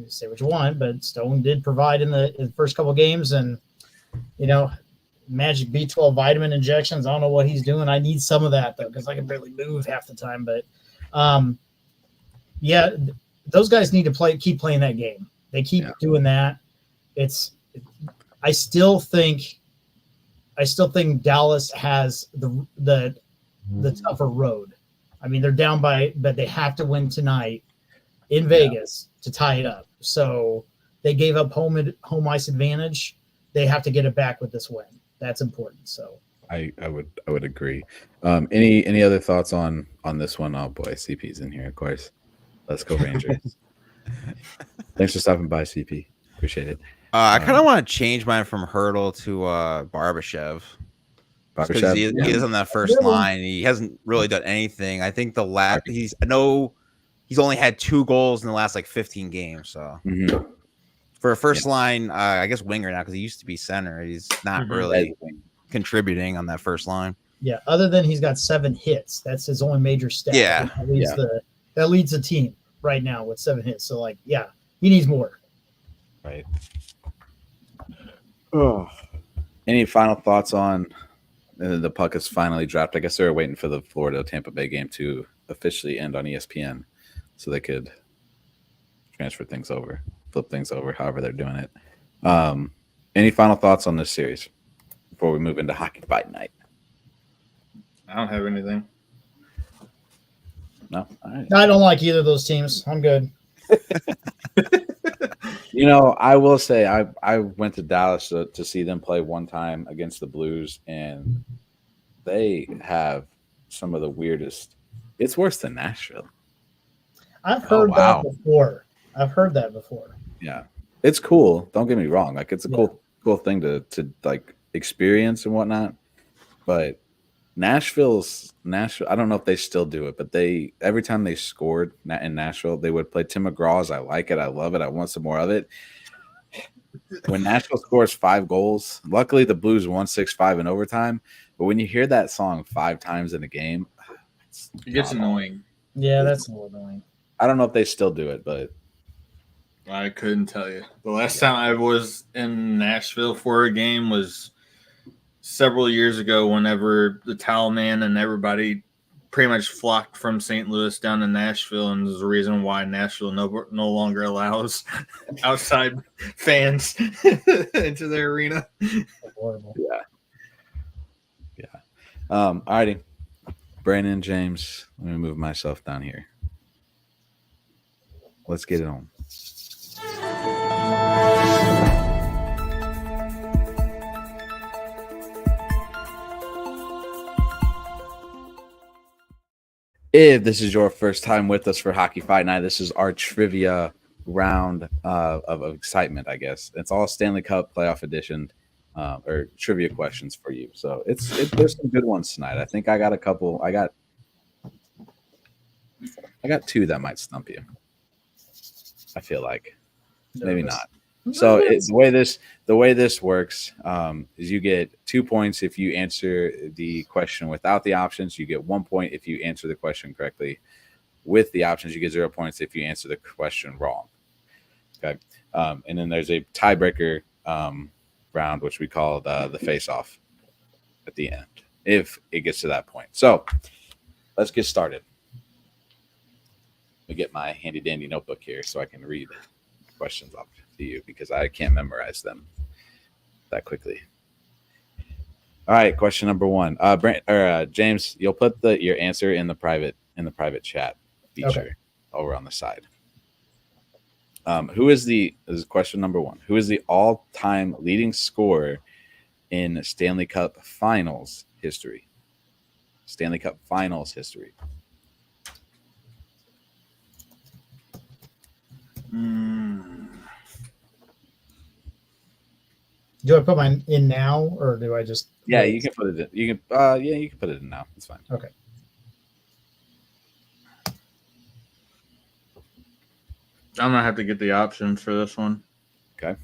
say what you want, but Stone did provide in the first couple of games, and magic B12 vitamin injections. I don't know what he's doing. I need some of that though, because I can barely move half the time. But those guys need to keep playing that game. They keep doing that. I still think Dallas has the tougher road. I mean, they're down but they have to win tonight in Vegas to tie it up. So they gave up home ice advantage. They have to get it back with this win. That's important. So I would agree. Any other thoughts on this one? Oh boy, CP's in here, of course. Let's go Rangers. Thanks for stopping by, CP. Appreciate it. I kind of want to change mine from Hertl to Barbashev. Because he is on that first line. He hasn't really done anything. I think I know he's only had 2 goals in the last 15 games. So for a first line, I guess winger now, because he used to be center. He's not really contributing on that first line. Yeah, other than he's got 7 hits. That's his only major stat. Yeah. That leads the team right now with 7 hits. So he needs more. Right. Oh. Any final thoughts on the puck is finally dropped? I guess they were waiting for the Florida-Tampa Bay game to officially end on ESPN so they could flip things over, however they're doing it. Any final thoughts on this series before we move into Hockey Fight Night? I don't have anything. No? All right. I don't like either of those teams. I'm good. I will say I went to Dallas to see them play one time against the Blues, and they have some of the weirdest. It's worse than Nashville. I've heard wow. that before. Yeah, it's cool. Don't get me wrong. Like, it's a cool thing to like experience and whatnot. But Nashville. I don't know if they still do it, but every time they scored in Nashville, they would play Tim McGraw's. I like it. I love it. I want some more of it. When Nashville scores 5 goals, luckily the Blues won 6-5 in overtime. But when you hear that song 5 times in a game, it gets annoying. Yeah, that's a little annoying. I don't know if they still do it, but I couldn't tell you. The last time I was in Nashville for a game was several years ago, whenever the Towel Man and everybody pretty much flocked from St. Louis down to Nashville, and there's a reason why Nashville no longer allows outside fans into their arena. Horrible. Yeah. All righty. Brandon, James, let me move myself down here. Let's get it on. If this is your first time with us for Hockey Fight Night, this is our trivia round of excitement, I guess. It's all Stanley Cup playoff edition or trivia questions for you. So there's some good ones tonight. I think I got a couple. I got 2 that might stump you. I feel like maybe not. So the way this works is you get 2 points if you answer the question without the options. You get 1 point if you answer the question correctly. With the options, you get 0 points if you answer the question wrong. Okay, and then there's a tiebreaker round, which we call the face-off at the end, if it gets to that point. So let's get started. Let me get my handy-dandy notebook here so I can read questions off to you because I can't memorize them that quickly. All right, question number 1. James, you'll put your answer in the private chat feature over on the side. This is question number 1. Who is the all-time leading scorer in Stanley Cup Finals history? Stanley Cup Finals history. Do I put mine in now, or do I just? Yeah, you can put it in. You can put it in now. It's fine. Okay. I'm gonna have to get the options for this one. Okay.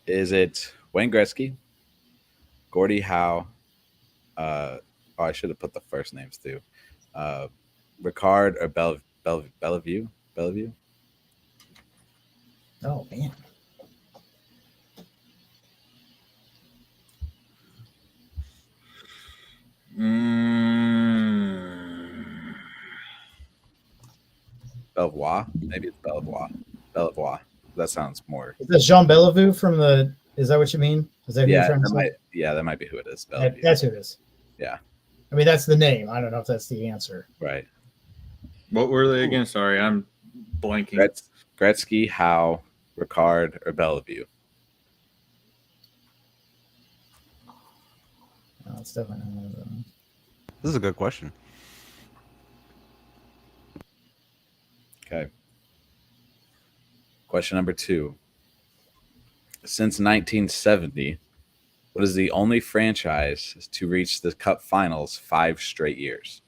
Is it Wayne Gretzky, Gordie Howe? I should have put the first names too. Ricard or Bellevue? Bellevue? Oh man. Bellevoix? Maybe it's Bellevoix. Bellevoix. That sounds more. Is that Jean Bellevue from the? Is that what you mean? Is that who you're trying to say? That might be who it is. Bellevue. That's who it is. Yeah. I mean, that's the name. I don't know if that's the answer. Right. What were they again? Sorry, I'm blanking. Gretzky, Howe, Ricard, or Bellevue? No, it's definitely not one of them. This is a good question. Okay. Question number 2. Since 1970, what is the only franchise to reach the Cup Finals 5 straight years?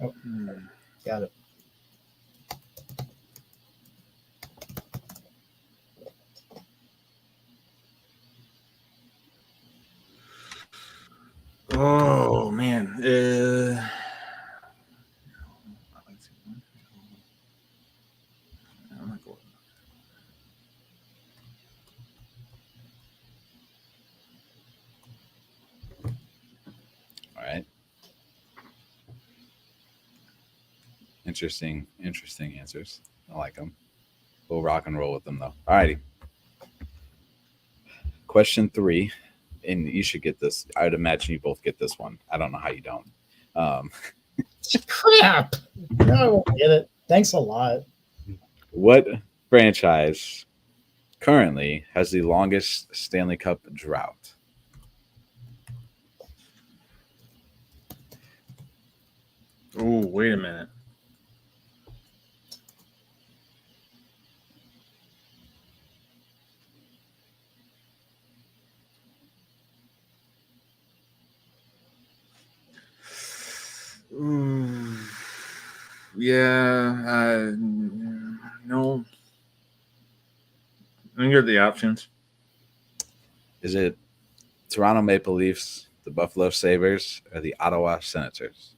Oh, got it. Oh man. All right. Interesting answers. I like them. We'll rock and roll with them, though. All righty. Question 3, and you should get this. I would imagine you both get this one. I don't know how you don't. Crap. No, I won't get it. Thanks a lot. What franchise currently has the longest Stanley Cup drought? Oh, wait a minute. Ooh. Yeah. No. Let me get the options. Is it Toronto Maple Leafs, the Buffalo Sabres, or the Ottawa Senators?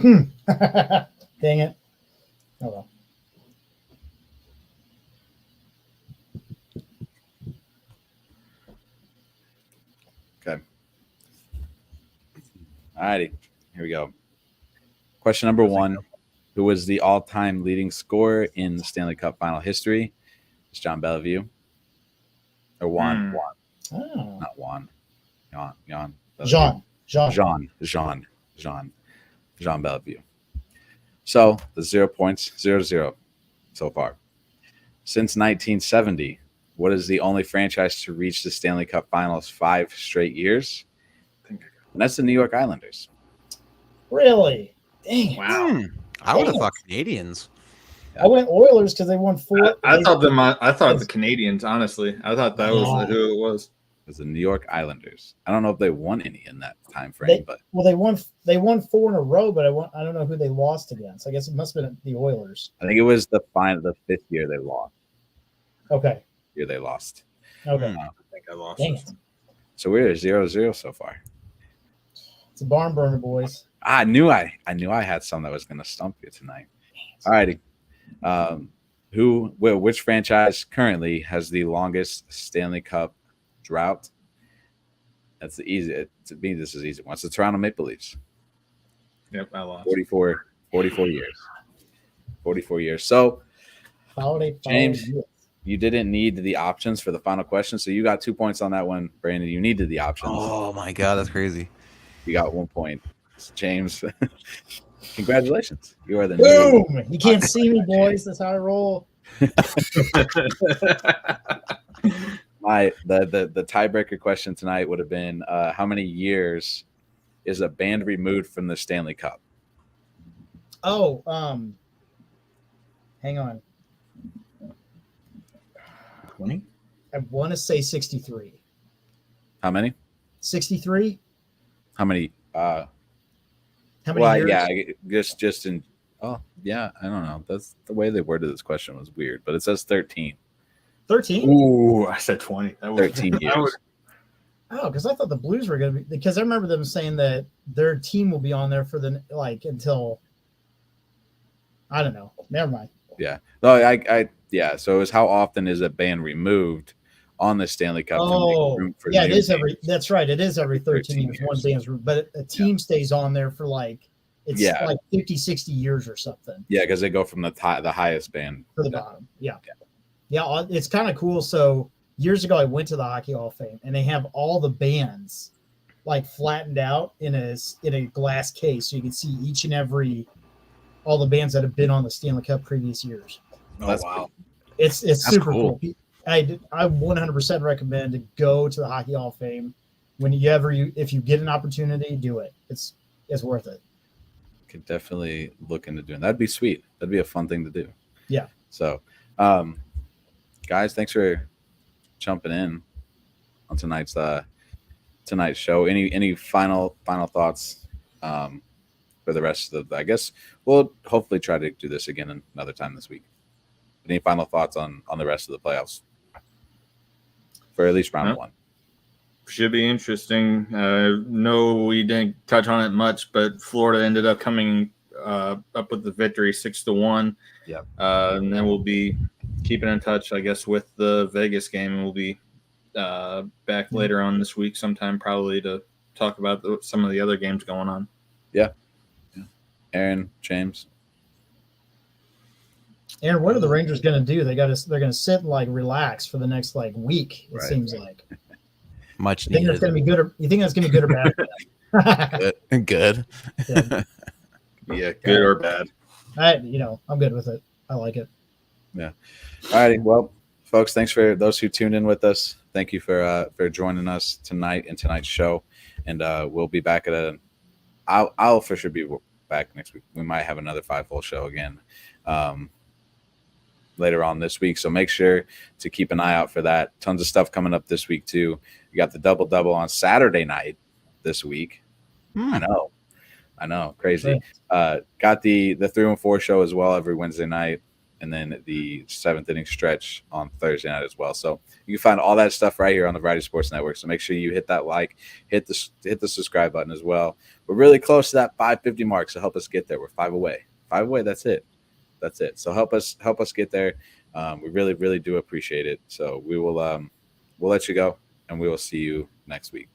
Dang it. Oh well. Okay. All righty. Here we go. Question number 1. Who was the all-time leading scorer in the Stanley Cup final history? It's John Bellevue. Or Juan. Oh. Not Juan. Jan. Jean Bellevue. So the 0 points, 0-0 so far. Since 1970, what is the only franchise to reach the Stanley Cup Finals 5 straight years? And that's the New York Islanders. Really? Dang it. Wow. I would have thought Canadians. I went Oilers because they won 4. I thought the Canadians, honestly. I thought that was who it was. It was the New York Islanders. I don't know if they won any in that time frame, but they won 4 in a row, but I don't know who they lost against. I guess it must have been the Oilers. I think it was the 5th year they lost. Okay. Year they lost. Okay. I think I lost Dang this it. one. So we're at 0-0 so far. It's a barn burner, boys. I knew I had some that was going to stump you tonight. All righty. Which franchise currently has the longest Stanley Cup drought? That's the easy. To me, this is easy one. It's the Toronto Maple Leafs. Yep, I lost. 44 years. 44 years. So, James, you didn't need the options for the final question, so you got 2 points on that one. Brandon, you needed the options. Oh my god, that's crazy. You got 1 point. James, congratulations. You are the boom. You can't see me, boys. That's how I roll. The tiebreaker question tonight would have been how many years is a band removed from the Stanley Cup? Oh, hang on. 20? I want to say 63. How many? 63? How many? How many years? Yeah, just in. Oh, yeah. I don't know. That's the way they worded this question was weird, but it says 13. 13? Ooh, I said 20. That was 13 years. Oh, because I thought the Blues were going to be, because I remember them saying that their team will be on there for until, I don't know. Never mind. Yeah. No, yeah. So it was how often is a band removed on the Stanley Cup? Oh, yeah, it is games? That's right. It is every 13 years. One band's, but a team stays on there for like 50, 60 years or something. Yeah, because they go from the highest band to the bottom. Yeah. It's kind of cool. So years ago, I went to the Hockey Hall of Fame, and they have all the bands like flattened out in a glass case, so you can see each and every all the bands that have been on the Stanley Cup previous years. Oh, that's wow. It's super cool. I 100% recommend to go to the Hockey Hall of Fame if you get an opportunity, do it. It's worth it. Could definitely look into doing that. That'd be sweet. That'd be a fun thing to do. Yeah. So, guys, thanks for jumping in on tonight's show. Any final thoughts for the rest of I guess we'll hopefully try to do this again another time this week. Any final thoughts on the rest of the playoffs for at least round one? Should be interesting. No, we didn't touch on it much, but Florida ended up coming up with the victory 6-1. Yeah. And then we'll be keeping in touch, I guess, with the Vegas game, and we'll be back later on this week sometime, probably to talk about some of the other games going on. Yeah. Aaron, James. Aaron, what are the Rangers going to do? They're going to sit and like relax for the next like week. It seems like Much you think needed. that's going to be good, or you think that's going to be good or bad? Good. Yeah, good or bad. I'm good with it. I like it. Yeah. All righty. Well, folks, thanks for those who tuned in with us. Thank you for joining us tonight in tonight's show, and we'll be back at I'll for sure be back next week. We might have another 5-hole show again later on this week, so make sure to keep an eye out for that. Tons of stuff coming up this week too. You got the double on Saturday night this week. I know, crazy. Got the 3 and 4 show as well every Wednesday night, and then the 7th inning stretch on Thursday night as well. So you can find all that stuff right here on the Variety Sports Network. So make sure you hit that like, hit the subscribe button as well. We're really close to that 550 mark, so help us get there. We're 5 away. 5 away. That's it. So help us get there. We really, really do appreciate it. So we will we'll let you go, and we will see you next week.